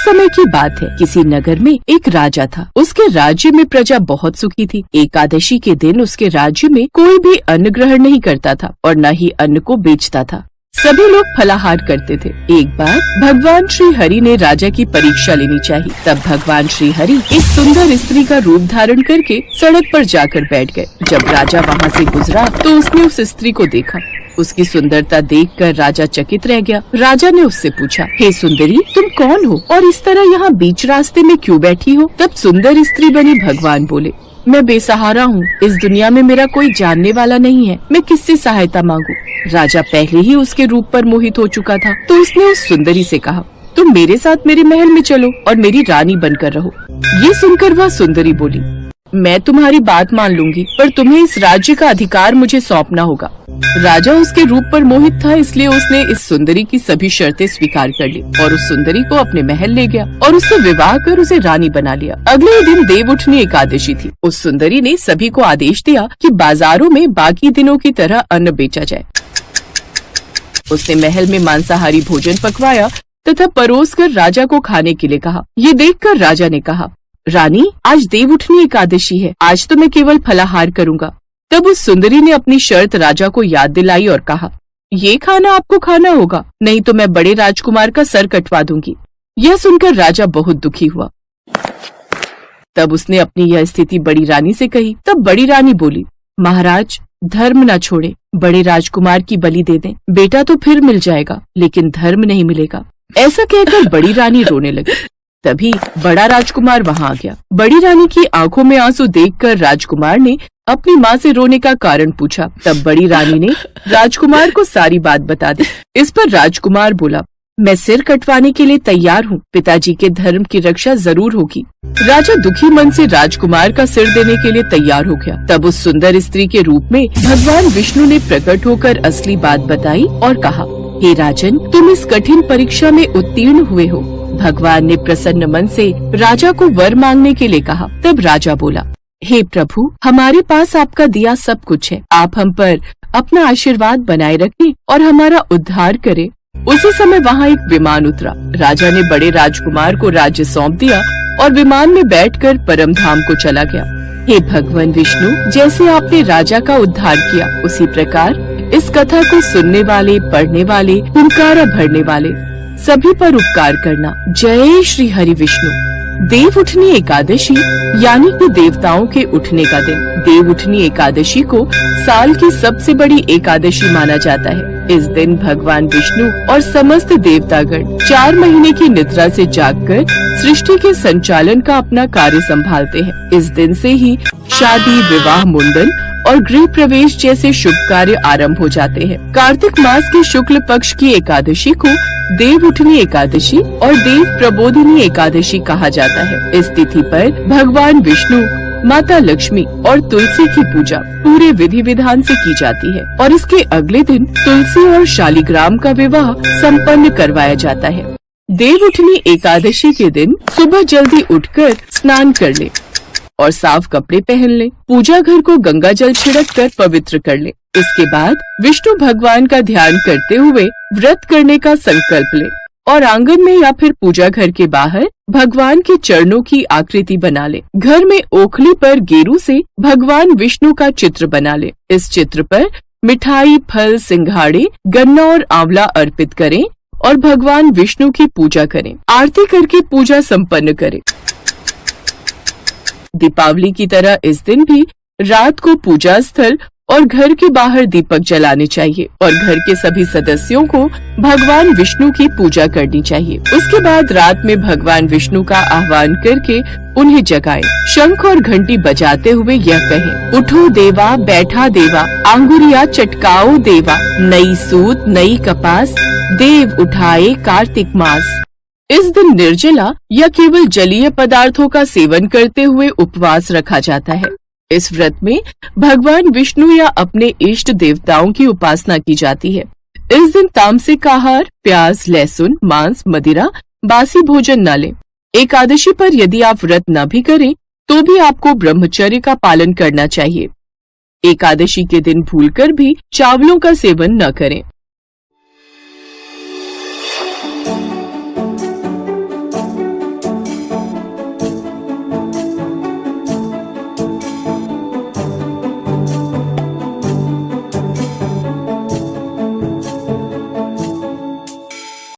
समय की बात है, किसी नगर में एक राजा था। उसके राज्य में प्रजा बहुत सुखी थी। एकादशी के दिन उसके राज्य में कोई भी अन्न ग्रहण नहीं करता था और न ही अन्न को बेचता था। सभी लोग फलाहार करते थे। एक बार भगवान श्री हरि ने राजा की परीक्षा लेनी चाहिए। तब भगवान श्री हरि एक सुंदर स्त्री का रूप धारण करके सड़क पर जाकर बैठ गए। जब राजा वहाँ से गुजरा तो उसने उस स्त्री को देखा। उसकी सुंदरता देखकर राजा चकित रह गया। राजा ने उससे पूछा, हे सुंदरी, तुम कौन हो और इस तरह यहाँ बीच रास्ते में क्यों बैठी हो? तब सुंदर स्त्री बनी भगवान बोले, मैं बेसहारा हूँ। इस दुनिया में मेरा कोई जानने वाला नहीं है। मैं किससे सहायता मांगू? राजा पहले ही उसके रूप पर मोहित हो चुका था, तो उसने उस सुंदरी से कहा, तुम मेरे साथ मेरे महल में चलो और मेरी रानी बनकर रहो। ये सुनकर वह सुंदरी बोली, मैं तुम्हारी बात मान लूंगी, पर तुम्हें इस राज्य का अधिकार मुझे सौंपना होगा। राजा उसके रूप पर मोहित था, इसलिए उसने इस सुंदरी की सभी शर्तें स्वीकार कर ली और उस सुंदरी को अपने महल ले गया और उससे विवाह कर उसे रानी बना लिया। अगले दिन देवउठनी एकादशी थी। उस सुंदरी ने सभी को आदेश दिया कि बाजारों में बाकी दिनों की तरह अन्न बेचा जाए। उसने महल में मांसाहारी भोजन पकवाया तथा परोसकर राजा को खाने के लिए कहा। ये देखकर राजा ने कहा, रानी, आज देवउठनी एकादशी है, आज तो मैं केवल फलाहार करूंगा। तब उस सुंदरी ने अपनी शर्त राजा को याद दिलाई और कहा, ये खाना आपको खाना होगा, नहीं तो मैं बड़े राजकुमार का सर कटवा दूंगी। यह सुनकर राजा बहुत दुखी हुआ। तब उसने अपनी यह स्थिति बड़ी रानी से कही। तब बड़ी रानी बोली, महाराज, धर्म न छोड़े, बड़े राजकुमार की बलि दे दें। बेटा तो फिर मिल जाएगा, लेकिन धर्म नहीं मिलेगा। ऐसा कहकर बड़ी रानी रोने लगी। तभी बड़ा राजकुमार वहाँ आ गया। बड़ी रानी की आंखों में आंसू देखकर राजकुमार ने अपनी माँ से रोने का कारण पूछा। तब बड़ी रानी ने राजकुमार को सारी बात बता दी। इस पर राजकुमार बोला, मैं सिर कटवाने के लिए तैयार हूँ, पिताजी के धर्म की रक्षा जरूर होगी। राजा दुखी मन से राजकुमार का सिर देने के लिए तैयार हो गया। तब उस सुंदर स्त्री के रूप में भगवान विष्णु ने प्रकट होकर असली बात बताई और कहा, हे राजन, तुम इस कठिन परीक्षा में उत्तीर्ण हुए हो। भगवान ने प्रसन्न मन से राजा को वर मांगने के लिए कहा। तब राजा बोला, हे प्रभु, हमारे पास आपका दिया सब कुछ है, आप हम पर अपना आशीर्वाद बनाए रखें और हमारा उद्धार करें। उसी समय वहाँ एक विमान उतरा। राजा ने बड़े राजकुमार को राज्य सौंप दिया और विमान में बैठकर परम धाम को चला गया। हे भगवान विष्णु, जैसे आपने राजा का उद्धार किया, उसी प्रकार इस कथा को सुनने वाले, पढ़ने वाले, हुंकारा भरने वाले सभी पर उपकार करना। जय श्री हरि विष्णु। देवउठनी एकादशी यानी कि देवताओं के उठने का दिन। देवउठनी एकादशी को साल की सबसे बड़ी एकादशी माना जाता है। इस दिन भगवान विष्णु और समस्त देवतागण 4 महीने की निद्रा से जागकर सृष्टि के संचालन का अपना कार्य संभालते हैं। इस दिन से ही शादी, विवाह, मुंडन और गृह प्रवेश जैसे शुभ कार्य आरंभ हो जाते हैं। कार्तिक मास की शुक्ल पक्ष की एकादशी को देवउठनी एकादशी और देव प्रबोधिनी एकादशी कहा जाता है। इस तिथि पर भगवान विष्णु, माता लक्ष्मी और तुलसी की पूजा पूरे विधि विधान से की जाती है और इसके अगले दिन तुलसी और शालिग्राम का विवाह संपन्न करवाया जाता है। देवउठनी एकादशी के दिन सुबह जल्दी उठकर स्नान कर ले और साफ कपड़े पहन ले। पूजा घर को गंगा जल छिड़क कर पवित्र कर ले। इसके बाद विष्णु भगवान का ध्यान करते हुए व्रत करने का संकल्प ले और आंगन में या फिर पूजा घर के बाहर भगवान के चरणों की आकृति बना ले। घर में ओखली पर गेरू से भगवान विष्णु का चित्र बना ले। इस चित्र पर मिठाई, फल, सिंघाड़े, गन्ना और आंवला अर्पित करें और भगवान विष्णु की पूजा करें। आरती करके पूजा संपन्न करें। दीपावली की तरह इस दिन भी रात को पूजा स्थल और घर के बाहर दीपक जलाने चाहिए और घर के सभी सदस्यों को भगवान विष्णु की पूजा करनी चाहिए। उसके बाद रात में भगवान विष्णु का आह्वान करके उन्हें जगाएं। शंख और घंटी बजाते हुए यह कहें, उठो देवा, बैठा देवा, आंगुरिया चटकाओ देवा, नई सूत नई कपास, देव उठाए कार्तिक मास। इस दिन निर्जला या केवल जलीय पदार्थों का सेवन करते हुए उपवास रखा जाता है। इस व्रत में भगवान विष्णु या अपने इष्ट देवताओं की उपासना की जाती है। इस दिन तामसिक आहार, प्याज, लहसुन, मांस, मदिरा, बासी भोजन न लें। एकादशी पर यदि आप व्रत न भी करें तो भी आपको ब्रह्मचर्य का पालन करना चाहिए। एकादशी के दिन भूलकर भी चावलों का सेवन न करें।